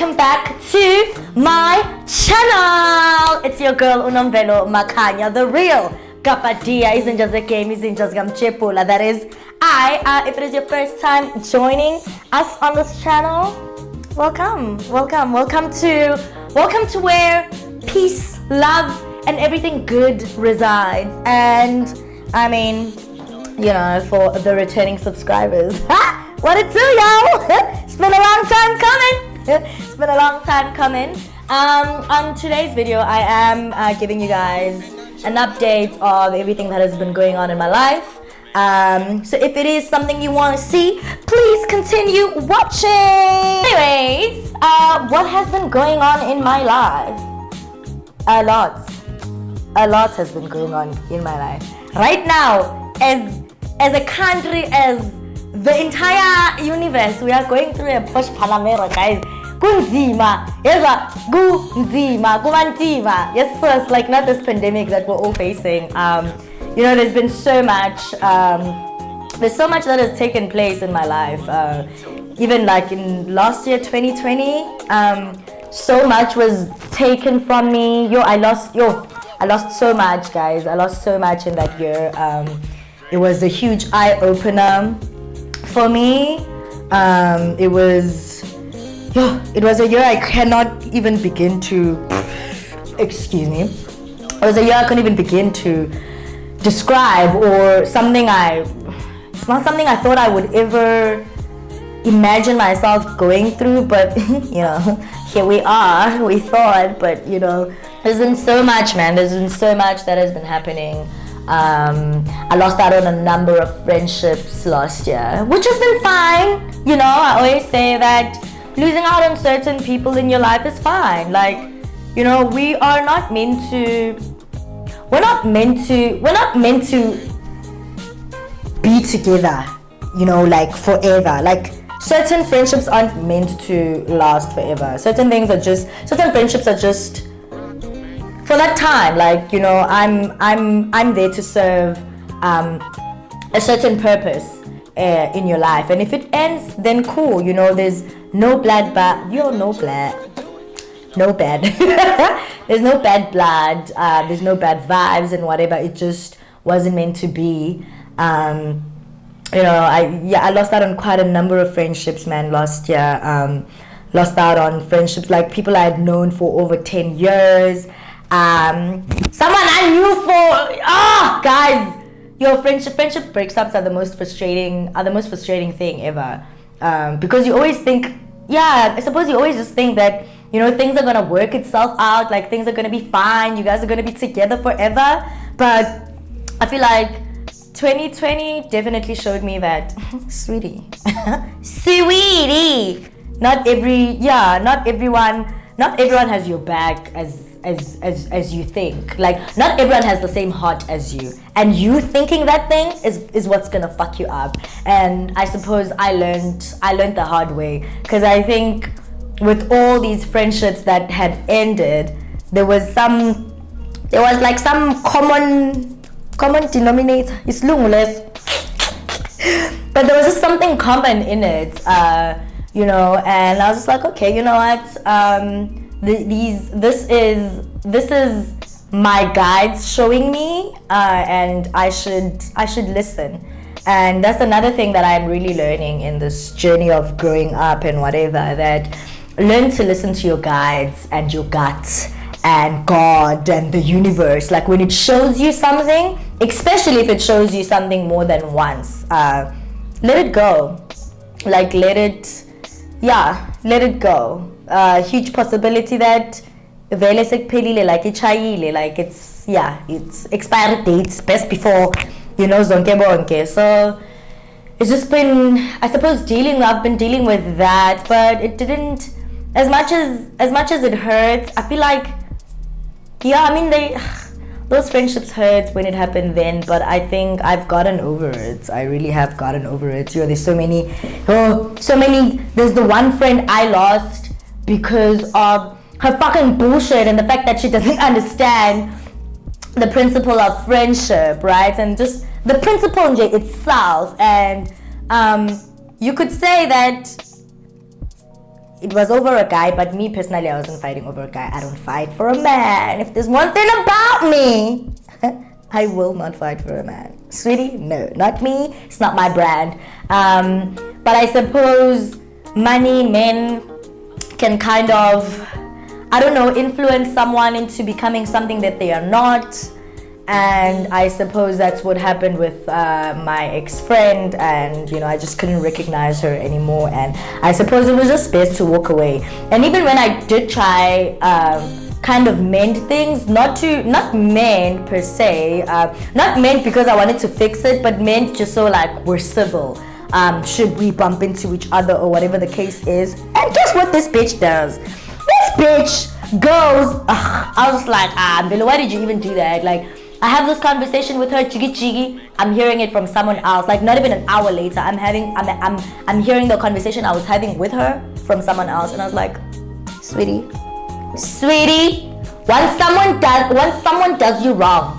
welcome back to my channel. It's your girl Nomvelo Makhanya, the real Kapadia. Isn't just a game, isn't just Gamchepula. That is I. If it is your first time joining us on this channel, welcome to where peace, love, and everything good resides. And I mean, you know, for the returning subscribers, what it do, y'all? It's been a long time coming. On today's video, I am giving you guys an update of everything that has been going on in my life. So if it is something you want to see, please continue watching. Anyways, what has been going on in my life? A lot has been going on in my life right now. As a country, as the entire universe, we are going through a push panamera, guys. Kunzima, kumantima. Yes, first, like not this pandemic that we're all facing. You know, there's been so much. There's so much that has taken place in my life. Even like in last year, 2020, so much was taken from me. I lost so much, guys. I lost so much in that year. It was a huge eye-opener for me. It was a year I cannot even begin to, excuse me. It was a year I couldn't even begin to describe, or it's not something I thought I would ever imagine myself going through, but you know, here we are. We thought, but you know, there's been so much, man. There's been so much that has been happening. I lost out on a number of friendships last year, which has been fine. You know, I always say that losing out on certain people in your life is fine. Like, you know, we're not meant to be together, you know, like forever. Like, certain friendships aren't meant to last forever. Certain friendships are just for that time. Like, you know, I'm there to serve a certain purpose in your life, and if it ends, then cool. You know, there's no bad there's no bad blood, there's no bad vibes and whatever. It just wasn't meant to be. You know, I lost out on quite a number of friendships, man, last year. Lost out on friendships, like people I had known for over 10 years. Someone I knew for, guys, your friendship breakups are the most frustrating thing ever. Because you always think, I suppose you always just think that, you know, things are gonna work itself out, like things are gonna be fine, you guys are gonna be together forever. But I feel like 2020 definitely showed me that, sweetie, not everyone has your back as you think. Like, not everyone has the same heart as you, and you thinking that thing is what's gonna fuck you up. And I suppose I learned the hard way, because I think with all these friendships that had ended, there was like some common denominator. It's lunguless, but there was just something common in it, you know. And I was just like, okay, you know what, this is my guides showing me, and I should listen. And that's another thing that I'm really learning in this journey of growing up and whatever, that learn to listen to your guides and your guts and God and the universe. Like, when it shows you something, especially if it shows you something more than once, let it go. Like, let it go. Huge possibility that vele sekuphelile, like ichayile, like it's expiry dates best before, you know, zonke bonke. So it's just been, I suppose, I've been dealing with that, but it didn't, as much as it hurts, I feel like, I mean, those friendships hurt when it happened then, but I think I've gotten over it. I really have gotten over it. You know, there's so many. There's the one friend I lost because of her fucking bullshit and the fact that she doesn't understand the principle of friendship, right? And just the principle itself. And you could say that it was over a guy, but me personally, I wasn't fighting over a guy. I don't fight for a man. If there's one thing about me, I will not fight for a man. Sweetie, no, not me. It's not my brand. But I suppose money, men can kind of, I don't know, influence someone into becoming something that they are not. And I suppose that's what happened with my ex-friend, and I just couldn't recognize her anymore, and I suppose it was just best to walk away. And even when I did try kind of mend things, not mend per se, not mend because I wanted to fix it, but mend just so like we're civil, should we bump into each other or whatever the case is. And guess what this bitch does? This bitch goes, I was like, Nomvelo, why did you even do that? Like, I have this conversation with her, chigi. I'm hearing it from someone else. Like, not even an hour later, I'm hearing the conversation I was having with her from someone else, and I was like, sweetie, once someone does you wrong,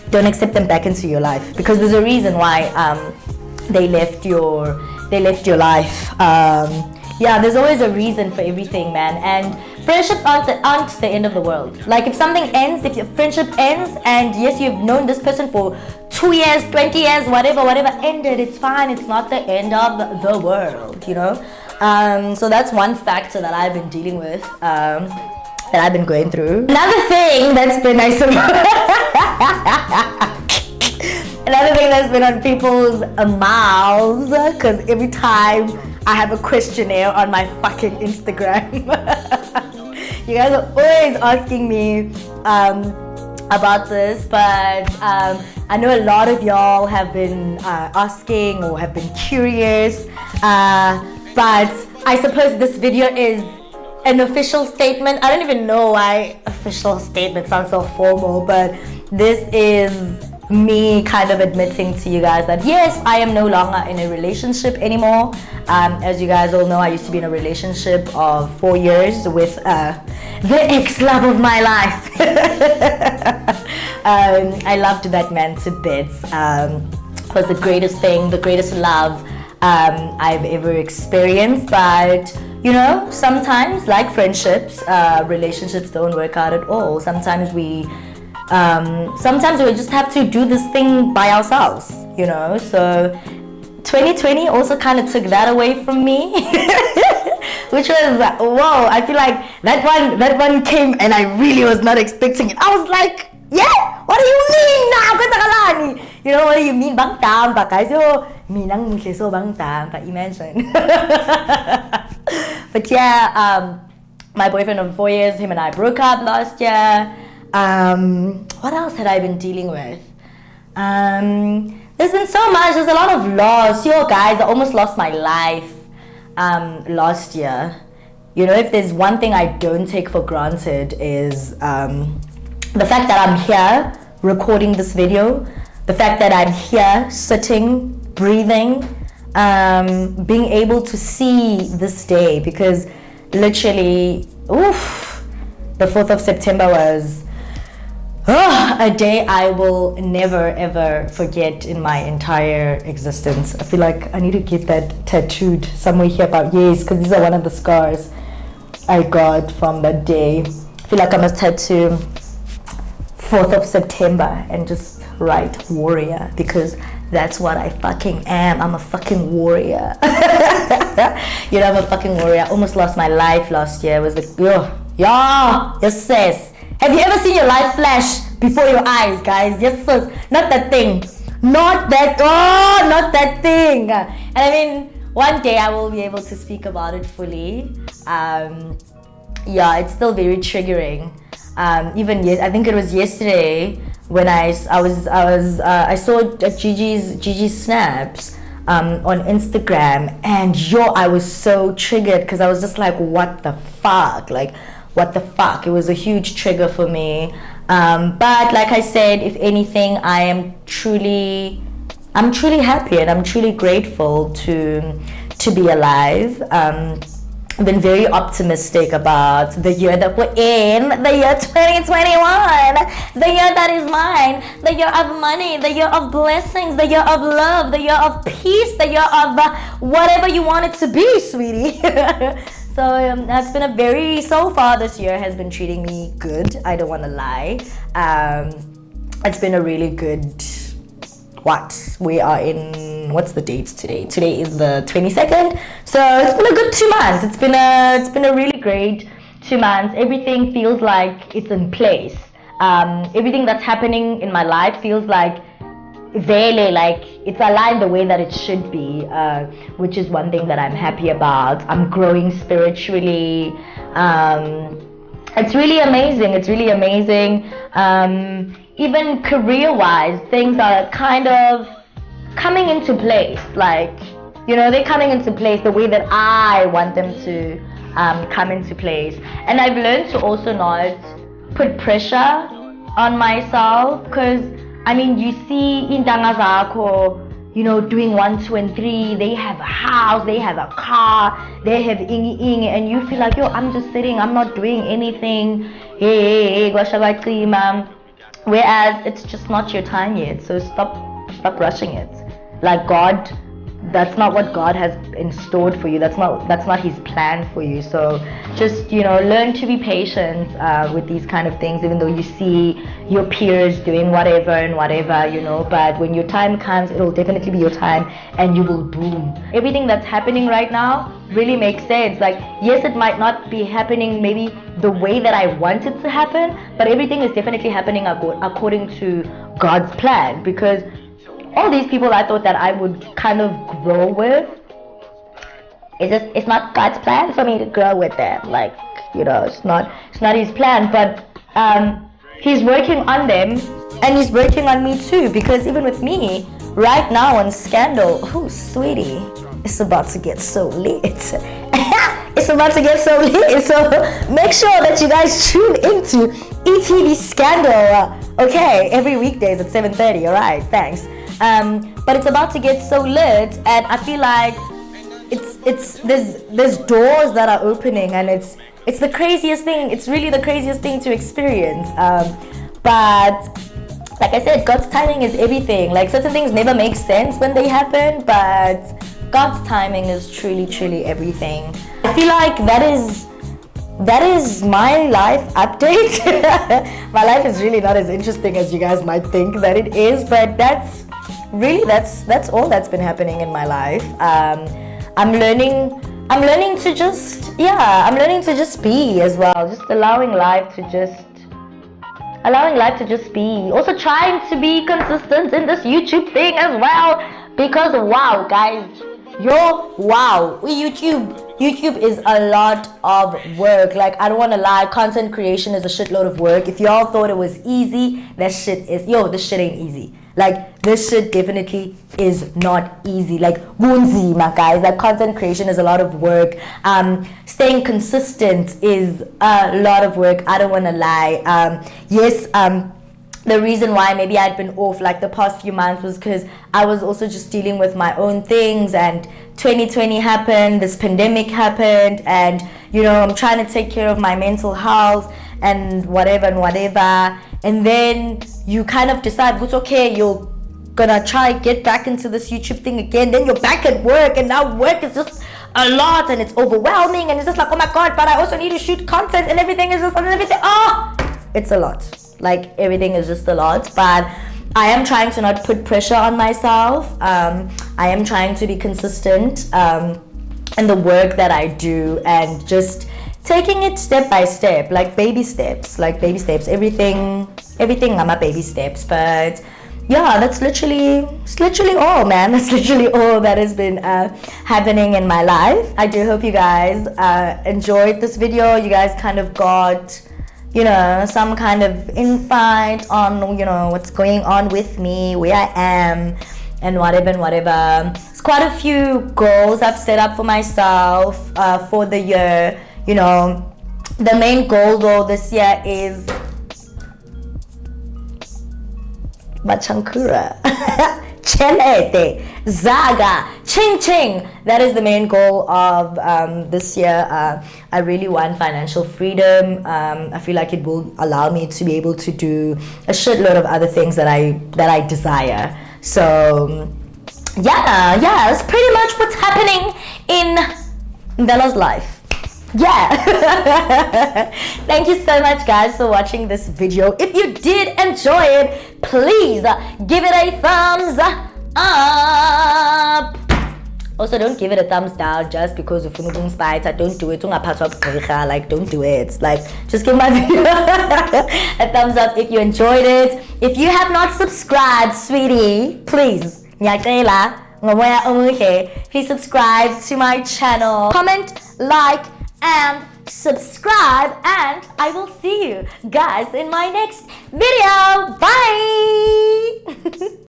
don't accept them back into your life, because there's a reason why they left your life. Yeah, there's always a reason for everything, man. And friendships aren't the end of the world. Like, if something ends, if your friendship ends, and yes, you've known this person for 2 years, 20 years, whatever ended, it's fine. It's not the end of the world, So that's one factor that I've been dealing with, that I've been going through. Another thing that's been on people's mouths, because every time I have a questionnaire on my fucking Instagram. You guys are always asking me about this, but I know a lot of y'all have been asking or have been curious, but I suppose this video is an official statement. I don't even know why official statement sounds so formal, but this is me kind of admitting to you guys that yes, I am no longer in a relationship anymore. As you guys all know, I used to be in a relationship of 4 years with the ex-love of my life. I loved that man to bits. It was the greatest thing, the greatest love I've ever experienced. But sometimes, like friendships, relationships don't work out at all. Sometimes we just have to do this thing by ourselves, So 2020 also kind of took that away from me, which was, whoa, I feel like that one came and I really was not expecting it. I was like, yeah, what do you mean now? What do you mean? Bang tam pa kayo, minang keso bang tam pa imagine. But yeah, my boyfriend of 4 years, him and I broke up last year. What else had I been dealing with? There's been so much. There's a lot of loss. Guys, I almost lost my life last year. If there's one thing I don't take for granted is the fact that I'm here recording this video, the fact that I'm here sitting, breathing, being able to see this day, because literally, the 4th of September was a day I will never ever forget in my entire existence. I feel like I need to get that tattooed somewhere here about years, because these are one of the scars I got from that day. I feel like I must tattoo 4th of September and just write warrior, because that's what I fucking am. I'm a fucking warrior. I'm a fucking warrior. I almost lost my life last year. It was like, yes sis. Have you ever seen your life flash before your eyes, guys? Yes sis. Not that thing. Not that thing. And I mean, one day I will be able to speak about it fully. It's still very triggering. I think it was yesterday when I saw Gigi's snaps on Instagram, and I was so triggered, because I was just like, what the fuck? It was a huge trigger for me. But like I said, if anything, I'm truly happy, and I'm truly grateful to be alive. been very optimistic about the year that we're in, the year 2021, the year that is mine, the year of money, the year of blessings, the year of love, the year of peace, the year of whatever you want it to be, sweetie. So that's been a very, so far this year has been treating me good. I don't want to lie. It's been a really good, we are in, what's the date today? Today is the 22nd. So it's been a good 2 months. It's been a really great 2 months. Everything feels like it's in place. Everything that's happening in my life feels like really like it's aligned the way that it should be, which is one thing that I'm happy about. I'm growing spiritually. It's really amazing. Even career-wise, things are kind of coming into place. Like, they're coming into place the way that I want them to come into place. And I've learned to also not put pressure on myself, because you see intanga zakho, doing 1, 2, and 3. They have a house, they have a car, they have ingi, and you feel like, I'm just sitting, I'm not doing anything. Whereas it's just not your time yet. So stop rushing it. Like God, that's not what God has in stored for you. That's not His plan for you. So just learn to be patient with these kind of things, even though you see your peers doing whatever, but when your time comes, it'll definitely be your time and you will boom. Everything that's happening right now really makes sense. Like, yes, it might not be happening maybe the way that I want it to happen, but everything is definitely happening according to God's plan, because all these people I thought that I would kind of grow with, it's not God's plan for me to grow with them. Like, it's not His plan, but He's working on them, and He's working on me too, because even with me right now on Scandal, oh sweetie, it's about to get so lit. It's about to get so lit, so make sure that you guys tune into ETV Scandal, okay, every weekdays at 7:30. all right, thanks. But it's about to get so lit, and I feel like there's doors that are opening, and it's the craziest thing. It's really the craziest thing to experience. But like I said, God's timing is everything. Like, certain things never make sense when they happen, but God's timing is truly everything. I feel like that is my life update. My life is really not as interesting as you guys might think that it is, but that's all that's been happening in my life. I'm learning to just be as well, just allowing life to just be. Also trying to be consistent in this YouTube thing as well, because wow guys, YouTube is a lot of work. Like, I don't want to lie, content creation is a shitload of work. If y'all thought it was easy, this shit ain't easy. Like, this shit definitely is not easy. Like, bunzi, my guys. Like, content creation is a lot of work. Staying consistent is a lot of work. I don't want to lie. The reason why maybe I'd been off like the past few months was because I was also just dealing with my own things, and 2020 happened, this pandemic happened, and I'm trying to take care of my mental health and whatever, and then you kind of decide, it's okay, you're gonna try get back into this YouTube thing again, then you're back at work, and now work is just a lot, and it's overwhelming, and it's just like, oh my god, but I also need to shoot content, and everything is just, it's a lot. Like, everything is just a lot, but I am trying to not put pressure on myself. I am trying to be consistent in the work that I do, and just taking it step by step, like baby steps. Everything I'm a baby steps, but yeah, that's literally all, man. That's literally all that has been happening in my life. I do hope you guys enjoyed this video. You guys kind of got some kind of insight on what's going on with me, where I am, and whatever. It's quite a few goals I've set up for myself for the year. The main goal though this year is Machankura. chelete, zaga, ching ching. That is the main goal of this year. I really want financial freedom. I feel like it will allow me to be able to do a shitload of other things that I desire. So yeah, that's pretty much what's happening in Bella's life. Yeah. Thank you so much, guys, for watching this video. If you did enjoy it, please give it a thumbs up. Also, don't give it a thumbs down just because of Funubung Spites. Don't do it. Like, don't do it. Like, just give my video a thumbs up if you enjoyed it. If you have not subscribed, sweetie, please. Please subscribe to my channel. Comment, like, and subscribe, and I will see you guys in my next video. Bye.